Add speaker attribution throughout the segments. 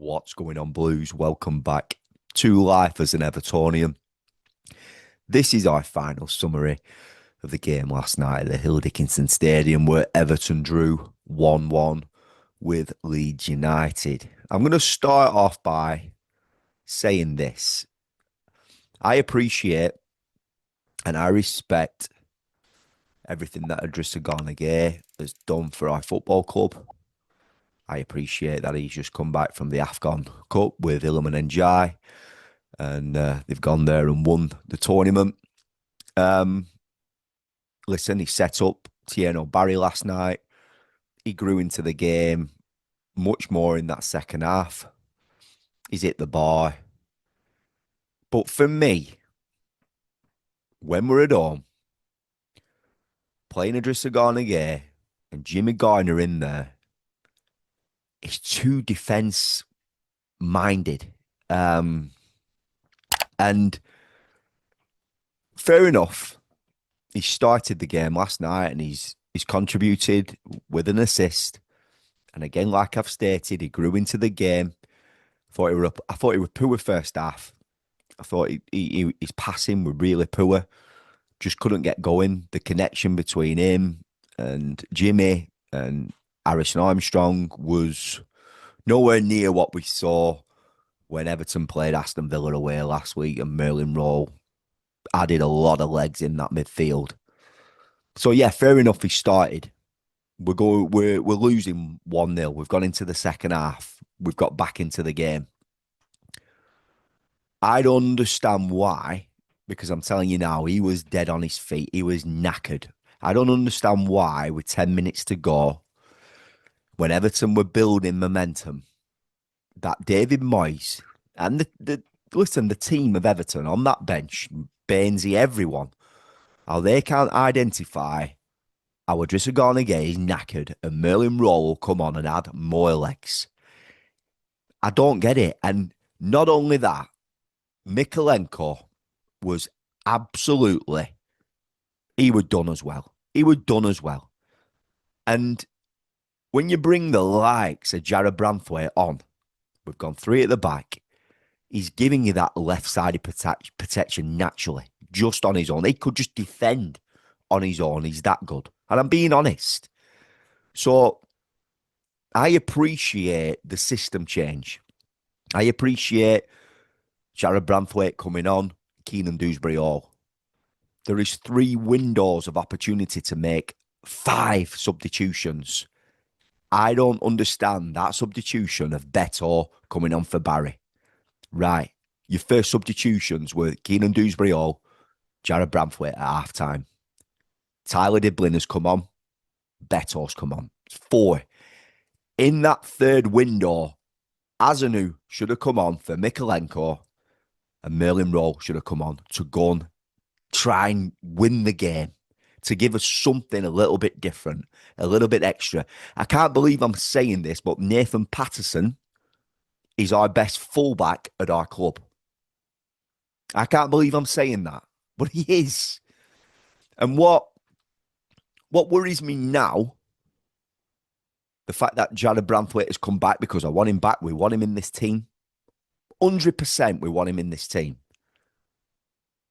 Speaker 1: What's going on, Blues? Welcome back to Life as an Evertonian. This is our final summary of the game last night at the Hill Dickinson Stadium where Everton drew 1-1 with Leeds United. I'm going to start off by saying this. I appreciate and I respect everything that Idrissa Gana Gueye has done for our football club. I appreciate that he's just come back from the AFCON Cup with Iliman Ndiaye, and they've gone there and won the tournament. Listen, he set up Tieno Barry last night. He grew into the game much more in that second half. He's hit the bar. But for me, when we're at home, playing Idrissa Gana Gueye and Jimmy Garner in there, it's too defence-minded. And fair enough, he started the game last night and he's contributed with an assist. And again, like I've stated, he grew into the game. I thought he was poor first half. I thought his passing were really poor. Just couldn't get going. The connection between him and Jimmy and Harrison Armstrong was nowhere near what we saw when Everton played Aston Villa away last week and Merlin Rowe added a lot of legs in that midfield. So yeah, fair enough. He started. We're losing 1-0. We've gone into the second half. We've got back into the game. I don't understand why, because I'm telling you now, he was dead on his feet. He was knackered. I don't understand why, with 10 minutes to go, when Everton were building momentum, that David Moyes and the team of Everton on that bench, Bainesy, everyone, how they can't identify our Idrissa Gana Gueye is knackered and Merlin Rowe will come on and add more legs. I don't get it. And not only that, Mykolenko was absolutely, he was done as well. He was done as well. And when you bring the likes of Jared Branthwaite on, we've gone three at the back, he's giving you that left-sided protection naturally, just on his own. He could just defend on his own. He's that good. And I'm being honest. So I appreciate the system change. I appreciate Jared Branthwaite coming on, Keenan Dewsbury Hall. There is 3 windows of opportunity to make 5 substitutions. I don't understand that substitution of Beto coming on for Barry. Right. Your first substitutions were Keenan Dewsbury Hall, Jared Branthwaite at half-time. Tyler Diblin has come on. Beto's come on. It's 4. In that third window, Azanu should have come on for Mykolenko and Merlin Rowe should have come on to go and try and win the game, to give us something a little bit different, a little bit extra. I can't believe I'm saying this, but Nathan Patterson is our best fullback at our club. I can't believe I'm saying that, but he is. And what worries me now, the fact that Jared Branthwaite has come back, because I want him back. We want him in this team. 100% we want him in this team.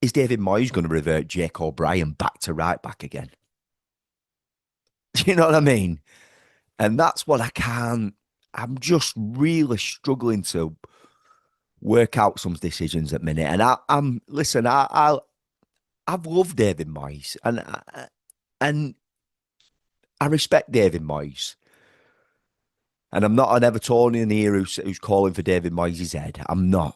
Speaker 1: Is David Moyes going to revert Jake O'Brien back to right back again? Do you know what I mean? And that's what I can't. I'm just really struggling to work out some decisions at minute. And I've loved David Moyes, and I respect David Moyes. And I'm not an Evertonian here who's calling for David Moyes' head. I'm not.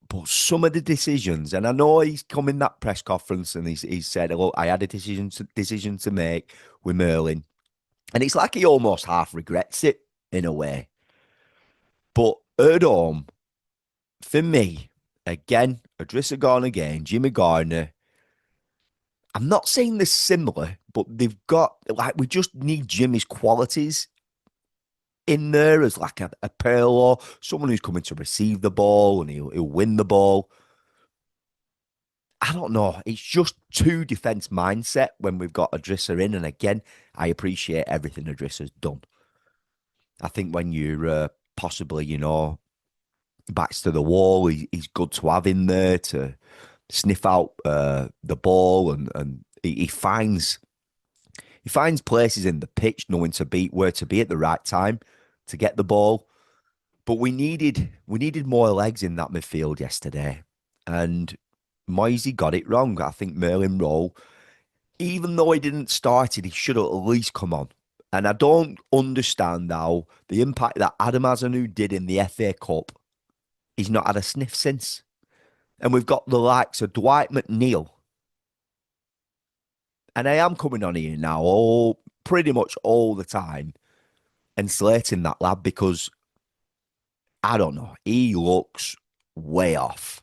Speaker 1: But some of the decisions, and I know he's come in that press conference and he's said, look, I had a decision to make with Merlin. And it's like he almost half regrets it in a way. But at home, for me, again, Idrissa Gana Gueye, Jimmy Garner, I'm not saying they're similar, but they've got, like, we just need Jimmy's qualities in there as like a Perlo, someone who's coming to receive the ball and he'll win the ball. I don't know. It's just too defence mindset when we've got Idrissa in. And again, I appreciate everything Idrissa's done. I think when you're possibly, backs to the wall. He's good to have in there to sniff out the ball, and he finds places in the pitch, knowing to be where to be at the right time to get the ball. But we needed more legs in that midfield yesterday, and Moisey got it wrong. I think Merlin Rowe, even though he didn't start it, he should have at least come on. And I don't understand how the impact that Adam Azanu did in the FA Cup, he's not had a sniff since. And we've got the likes of Dwight McNeil. And I am coming on here now pretty much all the time and slating that lad because I don't know, he looks way off.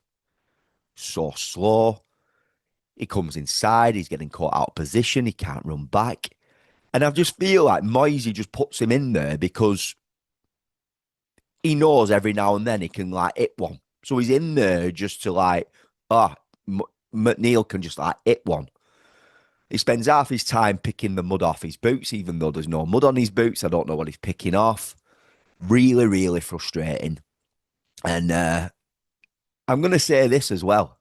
Speaker 1: So slow. He comes inside, he's getting caught out of position, he can't run back. And I just feel like Moisey just puts him in there because he knows every now and then he can like hit one. So he's in there just to like, McNeil can just like hit one. He spends half his time picking the mud off his boots, even though there's no mud on his boots. I don't know what he's picking off. Really, really frustrating. And I'm going to say this as well.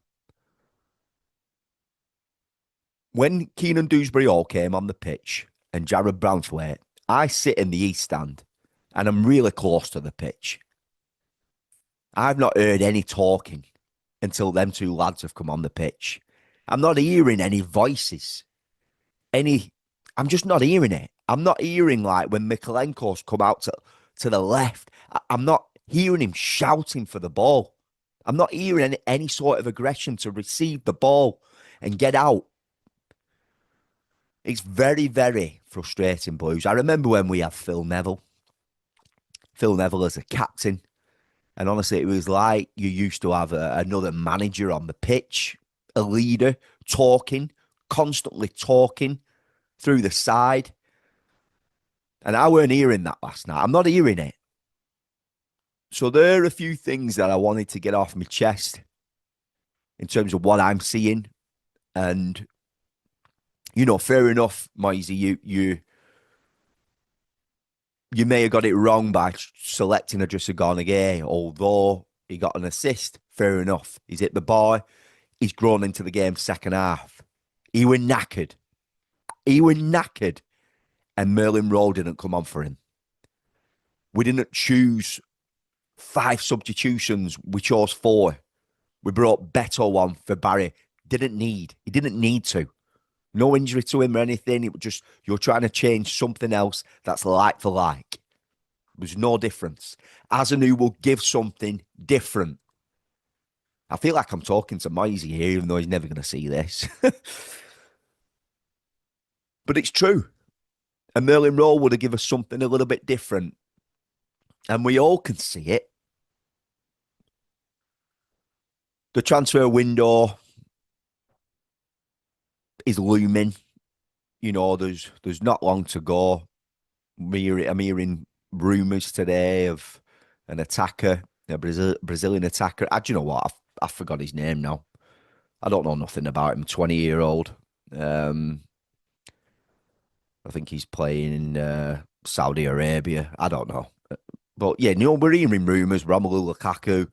Speaker 1: When Keenan Dewsbury Hall came on the pitch and Jared Brownsway, I sit in the East Stand and I'm really close to the pitch. I've not heard any talking until them two lads have come on the pitch. I'm not hearing any voices. I'm just not hearing it. I'm not hearing like when Mikalenko's come out to the left. I'm not hearing him shouting for the ball. I'm not hearing any sort of aggression to receive the ball and get out. It's very, very frustrating, Blues. I remember when we had Phil Neville as a captain. And honestly, it was like you used to have another manager on the pitch, a leader, constantly talking through the side. And I weren't hearing that last night. I'm not hearing it. So there are a few things that I wanted to get off my chest in terms of what I'm seeing. And, fair enough, Moisey, you may have got it wrong by selecting Idrissa Gana Gueye, although he got an assist. Fair enough. He's hit the bar. He's grown into the game second half. He were knackered. And Merlin Rowe didn't come on for him. We didn't choose 5 substitutions. We chose 4. We brought Beto on for Barry. He didn't need to. No injury to him or anything. It was just, you're trying to change something else that's like for like. There's no difference. Azanu will give something different. I feel like I'm talking to Moisey here, even though he's never going to see this. But it's true. And Merlin Rowe would have given us something a little bit different. And we all can see it. The transfer window is looming. There's not long to go. I'm hearing rumours today of an attacker, a Brazilian attacker. Do you know what? I forgot his name now. I don't know nothing about him. 20-year-old. I think he's playing in Saudi Arabia. I don't know. But yeah, we're hearing rumours. Romelu Lukaku.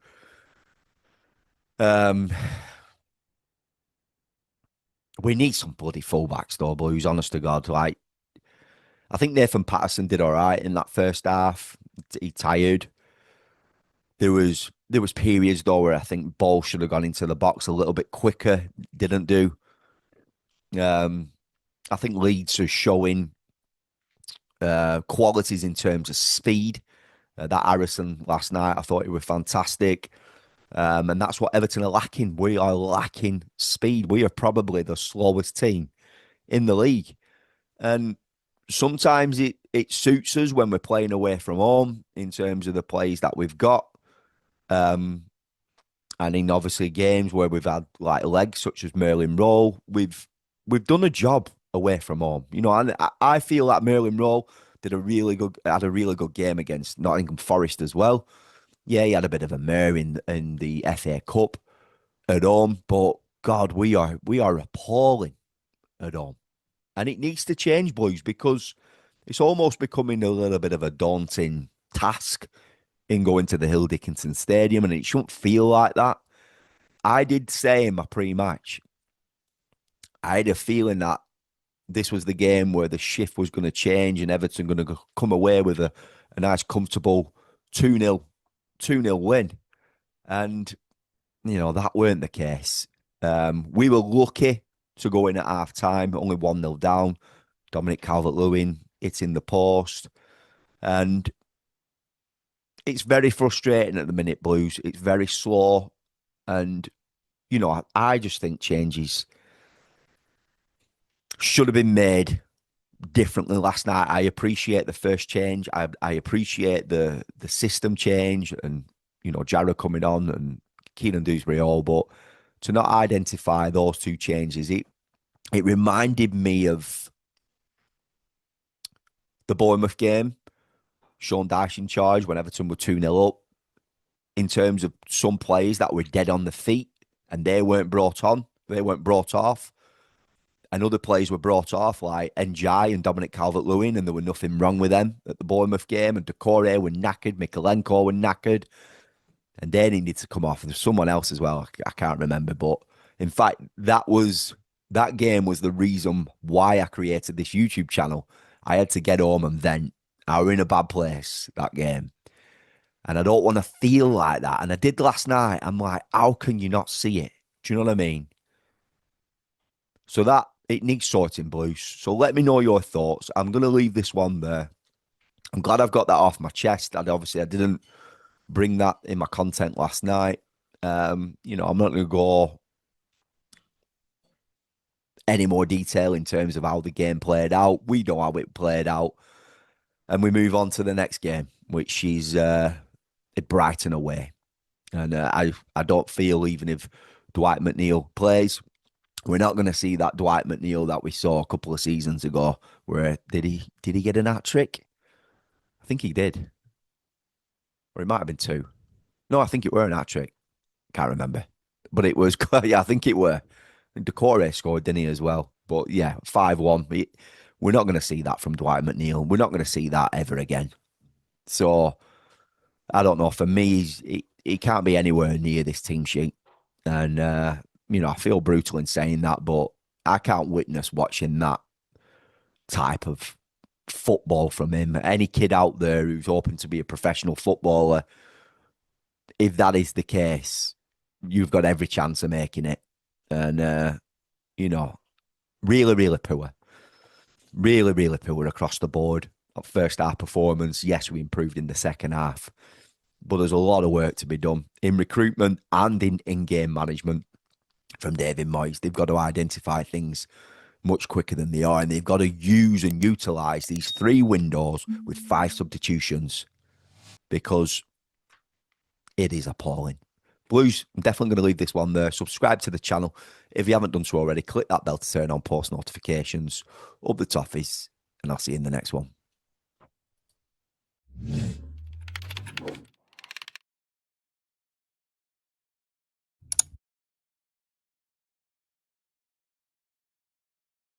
Speaker 1: We need some bloody fullbacks though, Blues, honest to God. Like, I think Nathan Patterson did all right in that first half. He tired. There was periods though where I think ball should have gone into the box a little bit quicker. Didn't do. I think Leeds are showing qualities in terms of speed. That Harrison last night, I thought he was fantastic. And that's what Everton are lacking. We are lacking speed. We are probably the slowest team in the league. And sometimes it suits us when we're playing away from home in terms of the plays that we've got. And in obviously games where we've had like legs such as Merlin Rowe, we've done a job away from home. And I feel that Merlin Rowe had a really good game against Nottingham Forest as well. Yeah, he had a bit of a mare in the FA Cup at home, but God, we are appalling at home. And it needs to change, boys, because it's almost becoming a little bit of a daunting task in going to the Hill Dickinson Stadium, and it shouldn't feel like that. I did say in my pre-match, I had a feeling that this was the game where the shift was going to change and Everton going to come away with a nice, comfortable 2-0, 2-0 win. And, that weren't the case. We were lucky to go in at half time, only 1-0 down. Dominic Calvert-Lewin, it's in the post. And it's very frustrating at the minute, Blues. It's very slow. And, I just think changes should have been made differently last night. I appreciate the first change. I appreciate the system change and, Jarrah coming on and Keenan Dewsbury all, but to not identify those two changes, it reminded me of the Bournemouth game. Sean Dyche in charge when Everton were 2-0 up, in terms of some players that were dead on the feet and they weren't brought on, they weren't brought off. And other players were brought off like Njai and Dominic Calvert-Lewin, and there were nothing wrong with them at the Bournemouth game. And Decore were knackered, Mikalenko were knackered, and they needed to come off. And there's someone else as well, I can't remember. But in fact, that game was the reason why I created this YouTube channel. I had to get home and vent. I were in a bad place that game. And I don't want to feel like that. And I did last night. I'm like, how can you not see it? Do you know what I mean? So that it needs sorting, Blues. So let me know your thoughts. I'm going to leave this one there. I'm glad I've got that off my chest. And obviously, I didn't bring that in my content last night. I'm not going to go any more detail in terms of how the game played out. We know how it played out. And we move on to the next game, which is Brighton away. And I don't feel, even if Dwight McNeil plays, we're not going to see that Dwight McNeil that we saw a couple of seasons ago. Where did he get an hat trick? I think he did, or it might have been two. No, I think it were an hat trick. Can't remember, but it was. Yeah, I think it were. Decore scored, didn't he, as well? But yeah, 5-1. We're not going to see that from Dwight McNeil. We're not going to see that ever again. So I don't know. For me, he can't be anywhere near this team sheet, and I feel brutal in saying that, but I can't witness watching that type of football from him. Any kid out there who's hoping to be a professional footballer, if that is the case, you've got every chance of making it. And, really, really poor. Really, really poor across the board. First half performance, yes, we improved in the second half, but there's a lot of work to be done in recruitment and in game management from David Moyes. They've got to identify things much quicker than they are, and they've got to use and utilise these 3 windows with 5 substitutions, because it is appalling. Blues, I'm definitely going to leave this one there. Subscribe to the channel. If you haven't done so already, click that bell to turn on post notifications. Up the toffees, and I'll see you in the next one.